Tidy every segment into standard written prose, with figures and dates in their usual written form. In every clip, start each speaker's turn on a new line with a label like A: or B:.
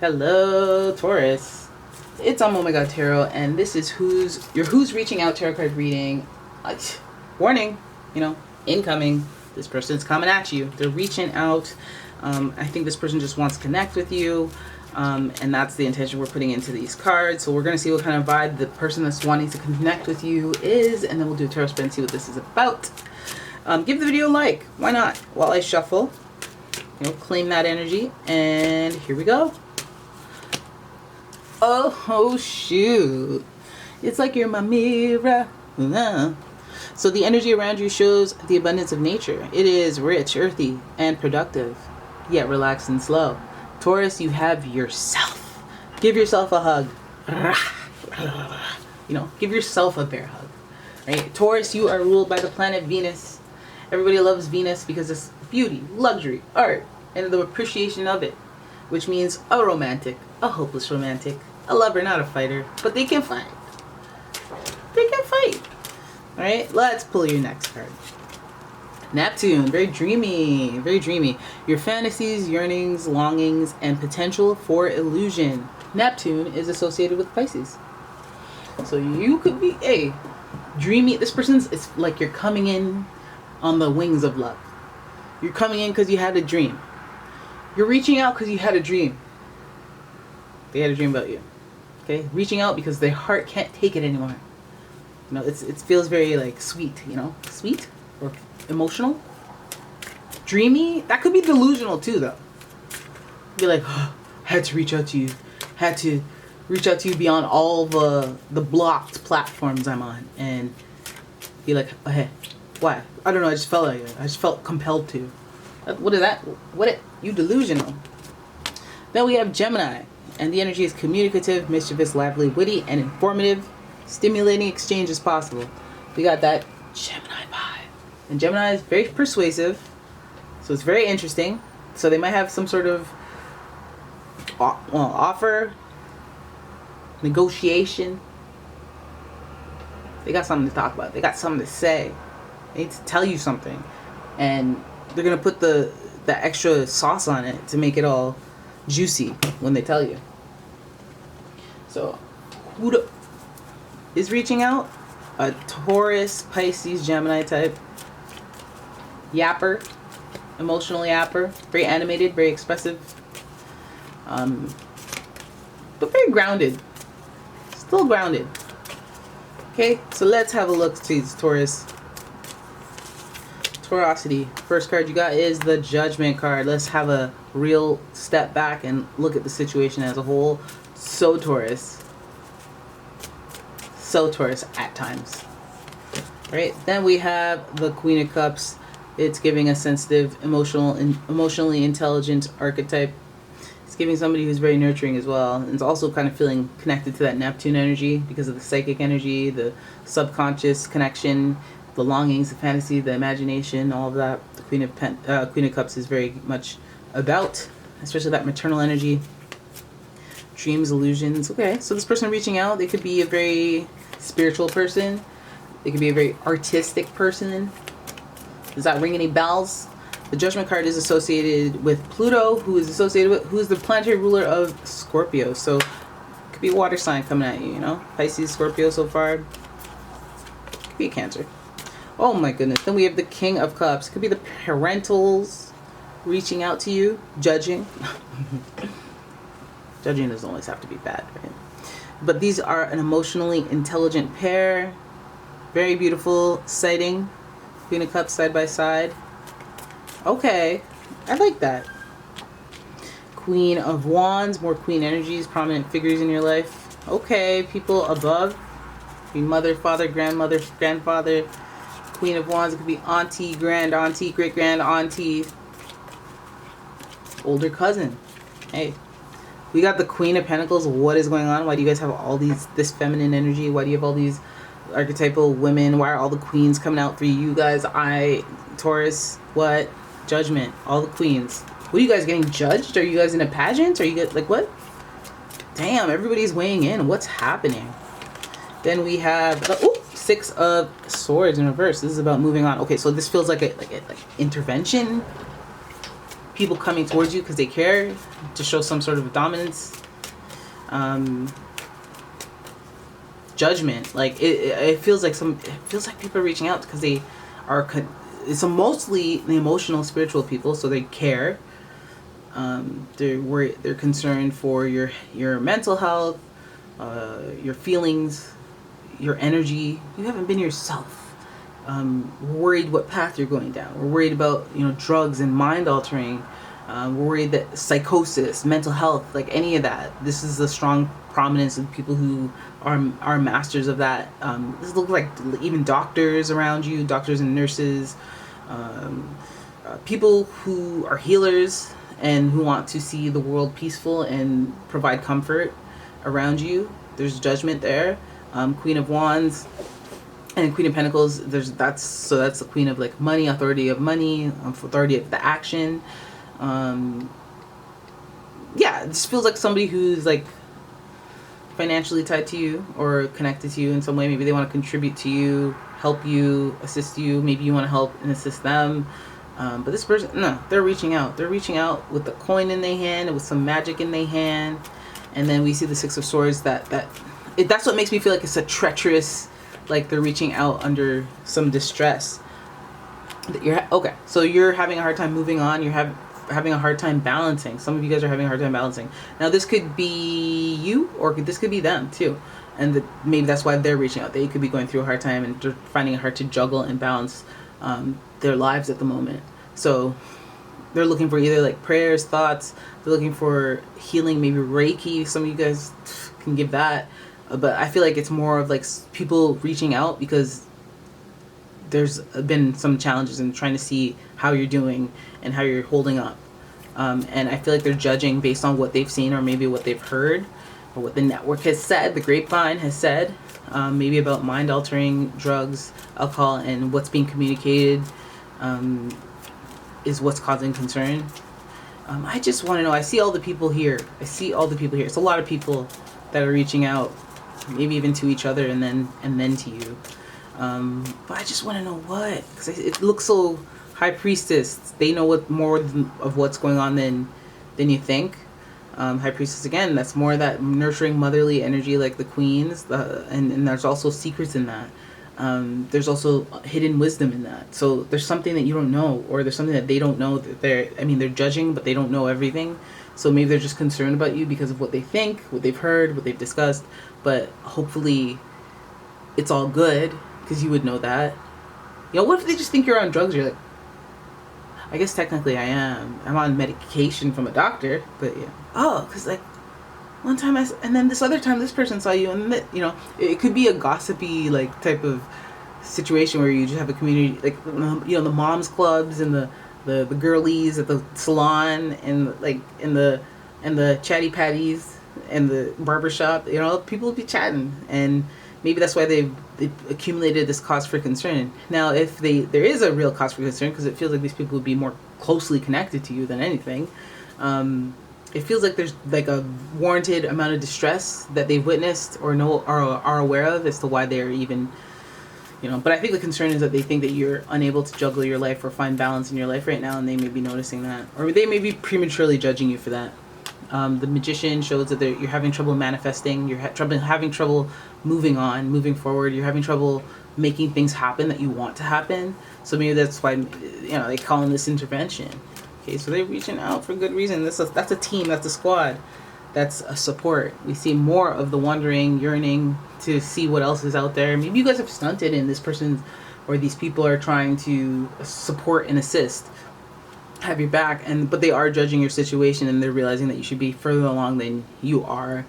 A: Hello, Taurus. It's umomgtarot, and this is who's reaching out tarot card reading. Warning, incoming. This person's coming at you. They're reaching out. I think this person just wants to connect with you, and that's the intention we're putting into these cards. So we're going to see what kind of vibe the person that's wanting to connect with you is, and then we'll do a tarot spread and see what this is about. Give the video a like. Why not? While I shuffle, claim that energy, and here we go. Oh shoot, it's like you're my mirror. So the energy around you shows the abundance of nature. It is rich, earthy, and productive, yet relaxed and slow. Taurus, you have yourself. Give yourself a hug. Give yourself a bear hug. Right? Taurus, you are ruled by the planet Venus. Everybody loves Venus because it's beauty, luxury, art, and the appreciation of it, which means a romantic, a hopeless romantic, a lover, not a fighter, but they can fight. They can fight. All right, let's pull your next card. Neptune, very dreamy, very dreamy. Your fantasies, yearnings, longings, and potential for illusion. Neptune is associated with Pisces. So you could be dreamy. This person's, it's like you're coming in on the wings of love. You're coming in because you had a dream. You're reaching out because you had a dream. They had a dream about you. Okay? Reaching out because their heart can't take it anymore. It feels very like sweet, Sweet or emotional. Dreamy. That could be delusional too, though. Be like, had to reach out to you. Had to reach out to you beyond all the blocked platforms I'm on. And be like, oh, hey, why? I don't know, I just felt like it. I just felt compelled to. What is that? You delusional. Then we have Gemini. And the energy is communicative, mischievous, lively, witty, and informative. Stimulating exchange is possible. We got that Gemini vibe. And Gemini is very persuasive. So it's very interesting. So they might have some sort of offer, negotiation. They got something to talk about. They got something to say. They need to tell you something. And they're going to put the extra sauce on it to make it all juicy when they tell you. So, who is reaching out? A Taurus, Pisces, Gemini type. Yapper. Emotional yapper. Very animated, very expressive. But very grounded. Still grounded. Okay, so let's have a look to these Taurus. Taurosity. First card you got is the Judgment card. Let's have a real step back and look at the situation as a whole. So Taurus at times. Right? Then we have the Queen of Cups. It's giving a sensitive, emotionally intelligent archetype. It's giving somebody who's very nurturing as well. And it's also kind of feeling connected to that Neptune energy because of the psychic energy, the subconscious connection, the longings, the fantasy, the imagination, all of that. The Queen of Cups is very much about, especially that maternal energy. Dreams, illusions. Okay, so this person reaching out, they could be a very spiritual person. They could be a very artistic person. Does that ring any bells? The Judgment card is associated with Pluto, who is the planetary ruler of Scorpio. So it could be a water sign coming at you, Pisces, Scorpio so far. Could be a Cancer. Oh my goodness. Then we have the King of Cups. It could be the parentals reaching out to you, judging. Judging doesn't always have to be bad, right? But these are an emotionally intelligent pair. Very beautiful sighting. Queen of Cups side by side. Okay, I like that. Queen of Wands, more queen energies, prominent figures in your life. Okay, people above. Be mother, father, grandmother, grandfather. Queen of Wands, it could be auntie, grand auntie, great grand auntie. Older cousin. Hey. We got the Queen of Pentacles. What is going on? Why do you guys have all this feminine energy? Why do you have all these archetypal women? Why are all the queens coming out for you guys? Taurus, what? Judgment. All the queens. What are you guys getting judged? Are you guys in a pageant? Are you guys, what? Damn, everybody's weighing in. What's happening? Then we have Six of Swords in reverse. This is about moving on. Okay, so this feels like intervention. people coming towards you because they care, to show some sort of dominance. Judgment, like it feels like people are reaching out because they are it's mostly the emotional, spiritual people, so they care. They're worried, they're concerned for your mental health, your feelings, your energy. You haven't been yourself. We're worried what path you're going down. We're worried about, drugs and mind altering. We're worried that psychosis, mental health, like any of that. This is a strong prominence of people who are masters of that. This looks like even doctors around you, doctors and nurses, people who are healers and who want to see the world peaceful and provide comfort around you. There's judgment there. Queen of Wands and Queen of Pentacles. That's the Queen of like money, authority of money, authority of the action. Yeah, it just feels like somebody who's like financially tied to you or connected to you in some way. Maybe they want to contribute to you, help you, assist you. Maybe you want to help and assist them. But this person, no, they're reaching out. They're reaching out with the coin in their hand and with some magic in their hand. And then we see the Six of Swords. That's what makes me feel like it's a treacherous, like they're reaching out under some distress. Okay, so you're having a hard time moving on. You're having a hard time balancing. Some of you guys are having a hard time balancing. Now this could be you, or this could be them too. And maybe that's why they're reaching out. They could be going through a hard time and they're finding it hard to juggle and balance their lives at the moment. So they're looking for either like prayers, thoughts. They're looking for healing, maybe Reiki. Some of you guys can give that. But I feel like it's more of like people reaching out because there's been some challenges in trying to see how you're doing and how you're holding up. And I feel like they're judging based on what they've seen or maybe what they've heard or what the network has said, the grapevine has said, maybe about mind altering drugs, alcohol, and what's being communicated is what's causing concern. I just want to know, I see all the people here. It's a lot of people that are reaching out, maybe even to each other and then to you. But I just want to know what, because it looks so High Priestess. They know what more of what's going on than you think. High Priestess, again, that's more that nurturing motherly energy like the queens, and there's also secrets in that. There's also hidden wisdom in that. So there's something that you don't know, or there's something that they don't know that they're judging, but they don't know everything. So maybe they're just concerned about you because of what they think, what they've heard, what they've discussed. But hopefully it's all good, because you would know that. What if they just think you're on drugs? You're like, I guess technically I am. I'm on medication from a doctor, but yeah. Oh, because like one time and then this other time this person saw you, and it could be a gossipy like type of situation where you just have a community, like the moms clubs and the girlies at the salon and like in the chatty patties and the barbershop. People will be chatting, and maybe that's why they've accumulated this cause for concern. Now, if there is a real cause for concern, because it feels like these people would be more closely connected to you than anything, it feels like there's like a warranted amount of distress that they've witnessed or are aware of as to why they're even, But I think the concern is that they think that you're unable to juggle your life or find balance in your life right now, and they may be noticing that, or they may be prematurely judging you for that. The Magician shows that you're having trouble manifesting. You're having trouble moving on, moving forward. You're having trouble making things happen that you want to happen. So maybe that's why they call in this intervention. Okay, so they're reaching out for good reason. That's a team. That's a squad. That's a support. We see more of the wandering, yearning to see what else is out there. Maybe you guys have stunted, and this person or these people are trying to support and assist, have your back, but they are judging your situation, and they're realizing that you should be further along than you are.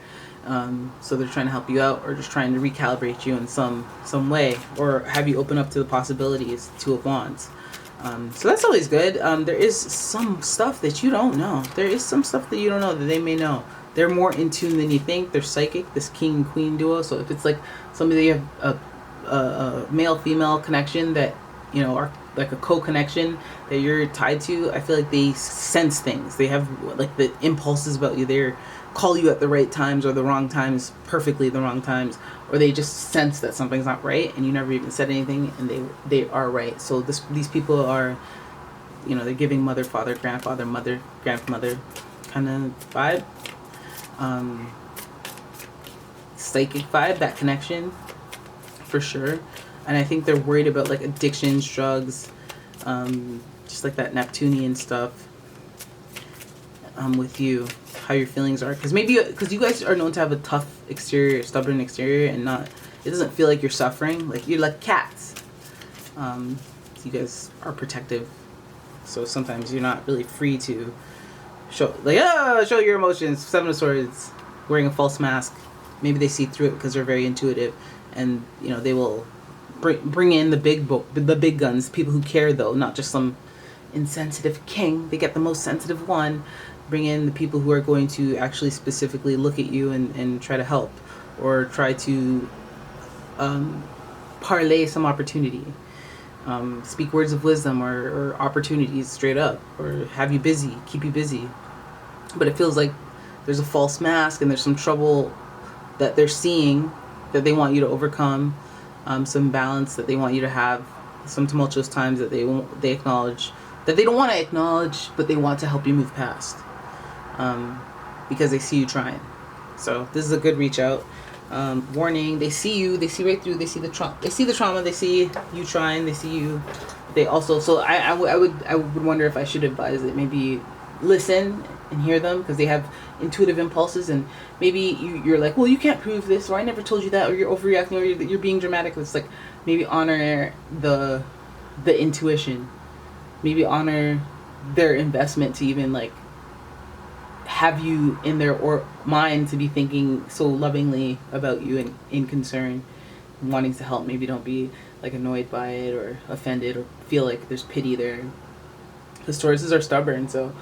A: So they're trying to help you out, or just trying to recalibrate you in some way, or have you open up to the possibilities. Two of Wands. So that's always good. There is some stuff that you don't know. There is some stuff that you don't know that they may know. They're more in tune than you think. They're psychic, this king and queen duo. So if it's like somebody you have a male-female connection that, are like a co-connection that you're tied to, I feel like they sense things. They have like the impulses about you. They call you at the right times or the wrong times, perfectly the wrong times, or they just sense that something's not right, and you never even said anything, and they are right. So these people are you know, they're giving mother, father, grandfather, mother, grandmother kind of vibe. Psychic vibe, that connection, for sure. And I think they're worried about like addictions, drugs, just like that Neptunian stuff with you, how your feelings are. Because maybe, because you guys are known to have a tough exterior, stubborn exterior, and not, it doesn't feel like you're suffering. Like you're like cats. You guys are protective. So sometimes you're not really free to show, like, show your emotions. Seven of Swords, wearing a false mask. Maybe they see through it because they're very intuitive, and you know they will bring in the big guns, people who care though, not just some insensitive king. They get the most sensitive one. Bring in the people who are going to actually specifically look at you and try to help, or try to parlay some opportunity. Speak words of wisdom or opportunities straight up, or have you busy, keep you busy. But it feels like there's a false mask and there's some trouble that they're seeing that they want you to overcome, some balance that they want you to have, some tumultuous times that they acknowledge, that they don't want to acknowledge, but they want to help you move past, because they see you trying. So this is a good reach out. Warning, they see you, they see right through, they see the trauma, they see you trying, they see you, they also, so I would wonder if I should advise that maybe listen and hear them, because they have intuitive impulses, and maybe you're like, well, you can't prove this, or I never told you that, or you're overreacting, or you're being dramatic. It's like, maybe honor the intuition, maybe honor their investment to even like have you in their mind to be thinking so lovingly about you and in concern and wanting to help. Maybe don't be like annoyed by it or offended or feel like there's pity there, because Tauruses are stubborn. So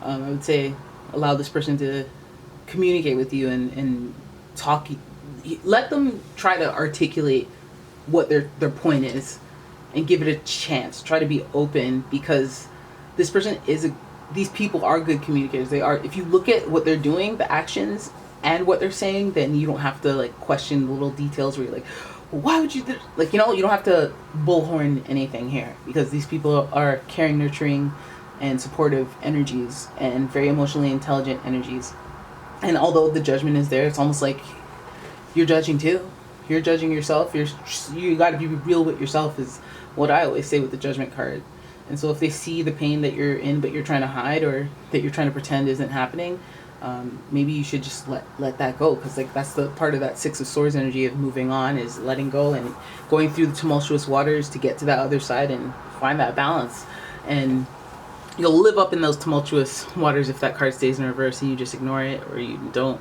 A: I would say allow this person to communicate with you and talk. Let them try to articulate what their point is and give it a chance. Try to be open, because this person these people are good communicators. They are. If you look at what they're doing, the actions and what they're saying, then you don't have to like question the little details where you're like, well, why would you like, you know, you don't have to bullhorn anything here, because these people are caring, nurturing, and supportive energies, and very emotionally intelligent energies. And although the judgment is there, it's almost like you're judging too. You're judging yourself. You got to be real with yourself, is what I always say with the Judgment card. And so if they see the pain that you're in, but you're trying to hide, or that you're trying to pretend isn't happening, maybe you should just let that go, because like that's the part of that Six of Swords energy of moving on, is letting go and going through the tumultuous waters to get to that other side and find that balance. And you'll live up in those tumultuous waters if that card stays in reverse and you just ignore it, or you don't,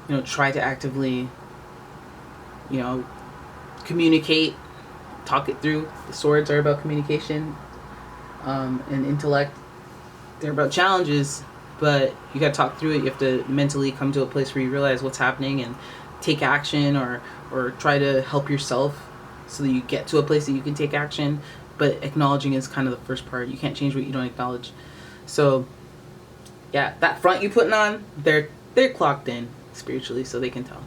A: you know, try to actively, you know, communicate, talk it through. The swords are about communication, and intellect. They're about challenges, but you got to talk through it. You have to mentally come to a place where you realize what's happening and take action, or try to help yourself so that you get to a place that you can take action. But acknowledging is kind of the first part. You can't change what you don't acknowledge. So yeah, that front you putting on, they're clocked in spiritually, so they can tell.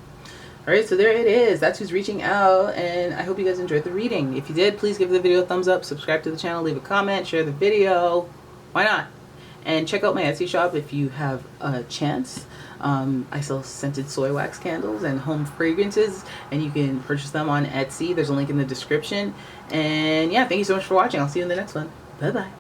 A: All right, so there it is. That's who's reaching out, and I hope you guys enjoyed the reading. If you did, please give the video a thumbs up, subscribe to the channel, leave a comment, share the video. Why not? And check out my Etsy shop if you have a chance. I sell scented soy wax candles and home fragrances, and you can purchase them on Etsy. There's a link in the description. And yeah, thank you so much for watching. I'll see you in the next one. Bye-bye.